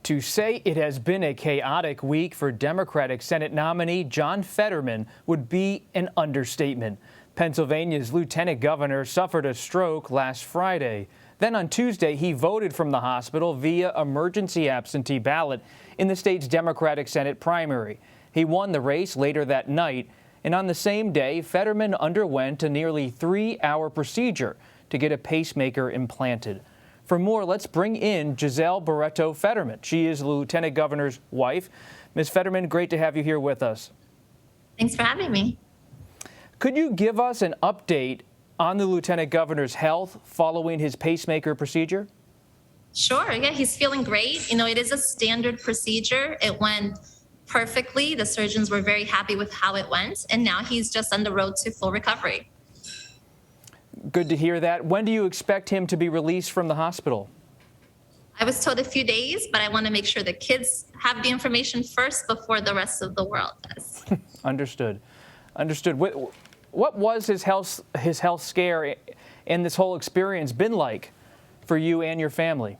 To say it has been a chaotic week for Democratic Senate nominee John Fetterman would be an understatement. Pennsylvania's Lieutenant Governor suffered a stroke last Friday. Then on Tuesday, he voted from the hospital via emergency absentee ballot in the state's Democratic Senate primary. He won the race later that night, and on the same day, Fetterman underwent a nearly 3-hour procedure to get a pacemaker implanted. For more, let's bring in Gisele Barreto Fetterman. She is the Lieutenant Governor's wife. Ms. Fetterman, great to have you here with us. Thanks for having me. Could you give us an update on the Lieutenant Governor's health following his pacemaker procedure? Sure, yeah, he's feeling great. It is a standard procedure. It went perfectly. The surgeons were very happy with how it went, and now he's just on the road to full recovery. Good to hear that. When do you expect him to be released from the hospital? I was told a few days, but I want to make sure the kids have the information first before the rest of the world does. Understood. What was his health scare and this whole experience been like for you and your family?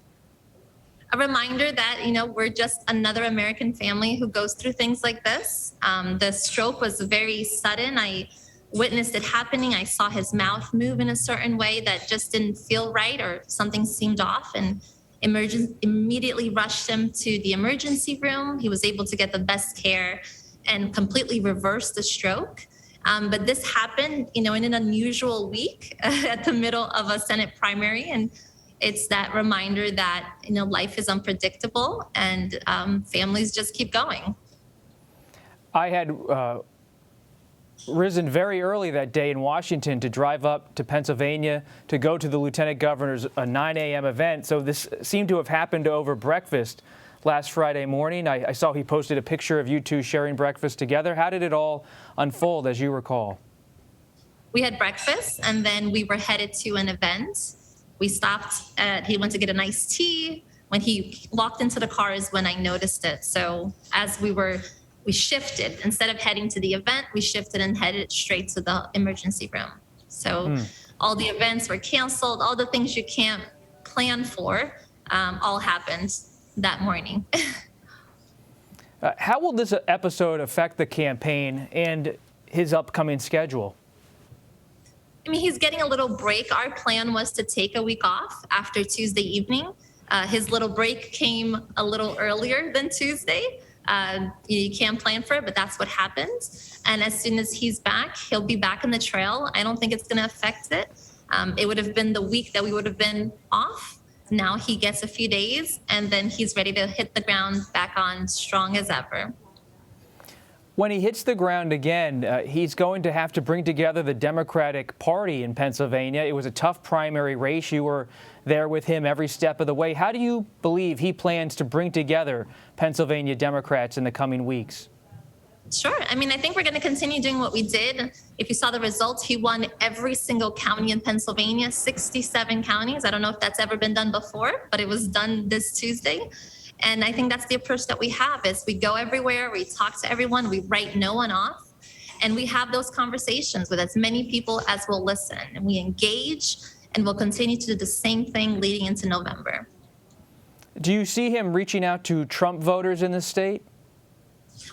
A reminder that, we're just another American family who goes through things like this. The stroke was very sudden. I witnessed it happening. I saw his mouth move in a certain way that just didn't feel right, or something seemed off, and immediately rushed him to the emergency room. He was able to get the best care and completely reverse the stroke. But this happened, in an unusual week at the middle of a Senate primary. And it's that reminder that, life is unpredictable, and families just keep going. I had risen very early that day in Washington to drive up to Pennsylvania to go to the Lieutenant Governor's 9 a.m. event. So this seemed to have happened over breakfast last Friday morning. I saw he posted a picture of you two sharing breakfast together. How did it all unfold, as you recall? We had breakfast, and then we were headed to an event. We stopped he went to get an iced tea. When he walked into the car is when I noticed it. So as we shifted. Instead of heading to the event, we shifted and headed straight to the emergency room. So all the events were canceled. All the things you can't plan for all happened that morning. How will this episode affect the campaign and his upcoming schedule? He's getting a little break. Our plan was to take a week off after Tuesday evening. His little break came a little earlier than Tuesday. You can't plan for it, but that's what happens. And as soon as he's back, he'll be back on the trail. I don't think it's going to affect it. It would have been the week that we would have been off. Now he gets a few days, and then he's ready to hit the ground back on strong as ever. When he hits the ground again, he's going to have to bring together the Democratic Party in Pennsylvania. It was a tough primary race. You were there with him every step of the way. How do you believe he plans to bring together Pennsylvania Democrats in the coming weeks? Sure. I think we're going to continue doing what we did. If you saw the results, he won every single county in Pennsylvania, 67 counties. I don't know if that's ever been done before, but it was done this Tuesday. And I think that's the approach that we have is we go everywhere, we talk to everyone, we write no one off, and we have those conversations with as many people as will listen. And we engage, and we'll continue to do the same thing leading into November. Do you see him reaching out to Trump voters in the state?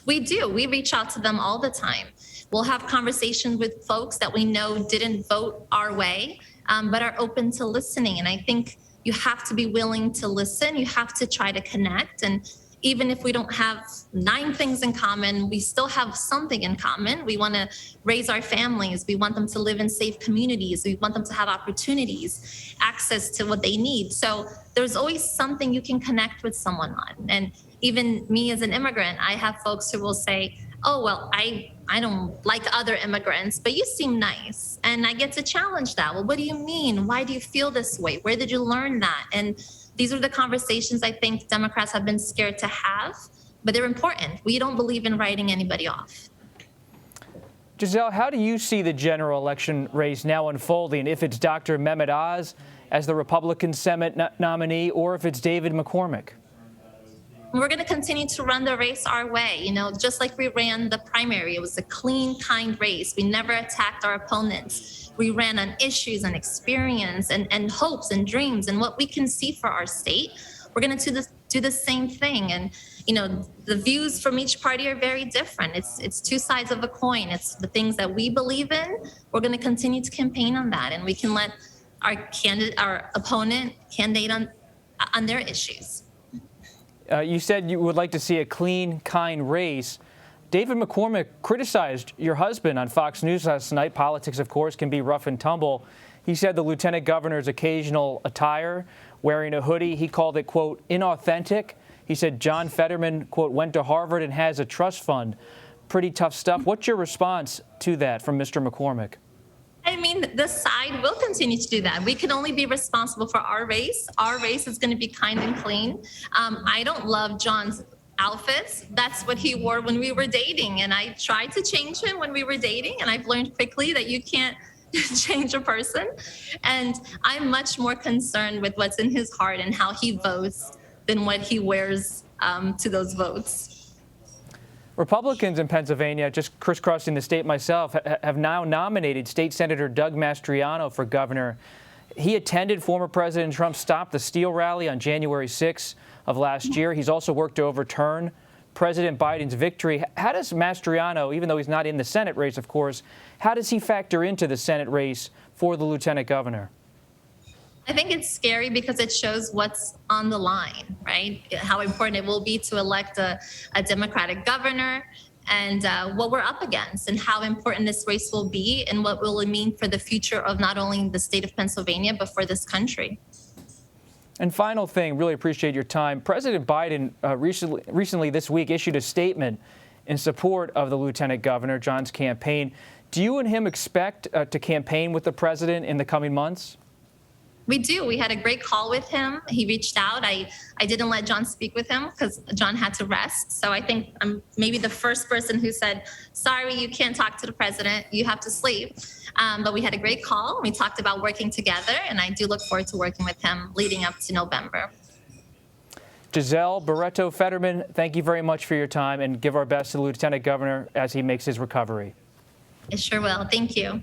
We do. We reach out to them all the time. We'll have conversations with folks that we know didn't vote our way, but are open to listening. And I think you have to be willing to listen. You have to try to connect. And even if we don't have 9 things in common, we still have something in common. We want to raise our families. We want them to live in safe communities. We want them to have opportunities, access to what they need. So there's always something you can connect with someone on. And even me as an immigrant, I have folks who will say, oh, well, I don't like other immigrants, but you seem nice. And I get to challenge that. Well, what do you mean? Why do you feel this way? Where did you learn that? And these are the conversations I think Democrats have been scared to have, but they're important. We don't believe in writing anybody off. Gisele, how do you see the general election race now unfolding, if it's Dr. Mehmet Oz as the Republican Senate nominee or if it's David McCormick? We're going to continue to run the race our way. Just like we ran the primary, it was a clean, kind race. We never attacked our opponents. We ran on issues and experience and hopes and dreams and what we can see for our state. We're going to do the same thing. And, the views from each party are very different. It's two sides of a coin. It's the things that we believe in. We're going to continue to campaign on that, and we can let our opponent candidate on their issues. You said you would like to see a clean, kind race. David McCormick criticized your husband on Fox News last night. Politics, of course, can be rough and tumble. He said the lieutenant governor's occasional attire, wearing a hoodie, he called it, quote, inauthentic. He said John Fetterman, quote, went to Harvard and has a trust fund. Pretty tough stuff. What's your response to that from Mr. McCormick? I mean, the side will continue to do that. We can only be responsible for our race. Our race is going to be kind and clean. I don't love John's outfits. That's what he wore when we were dating. And I tried to change him when we were dating. And I've learned quickly that you can't change a person. And I'm much more concerned with what's in his heart and how he votes than what he wears to those votes. Republicans in Pennsylvania, just crisscrossing the state myself, have now nominated State Senator Doug Mastriano for governor. He attended former President Trump's Stop the Steal rally on January 6th of last year. He's also worked to overturn President Biden's victory. How does Mastriano, even though he's not in the Senate race, of course, how does he factor into the Senate race for the lieutenant governor? I think it's scary because it shows what's on the line, right? How important it will be to elect a Democratic governor, and what we're up against, and how important this race will be, and what will it mean for the future of not only the state of Pennsylvania, but for this country. And final thing, really appreciate your time. President Biden recently this week issued a statement in support of the lieutenant governor, John's campaign. Do you and him expect to campaign with the president in the coming months? We do. We had a great call with him. He reached out. I didn't let John speak with him because John had to rest. So I think I'm maybe the first person who said, sorry, you can't talk to the president. You have to sleep. But we had a great call. We talked about working together, and I do look forward to working with him leading up to November. Gisele Barreto Fetterman, thank you very much for your time, and give our best to the lieutenant governor as he makes his recovery. I sure will. Thank you.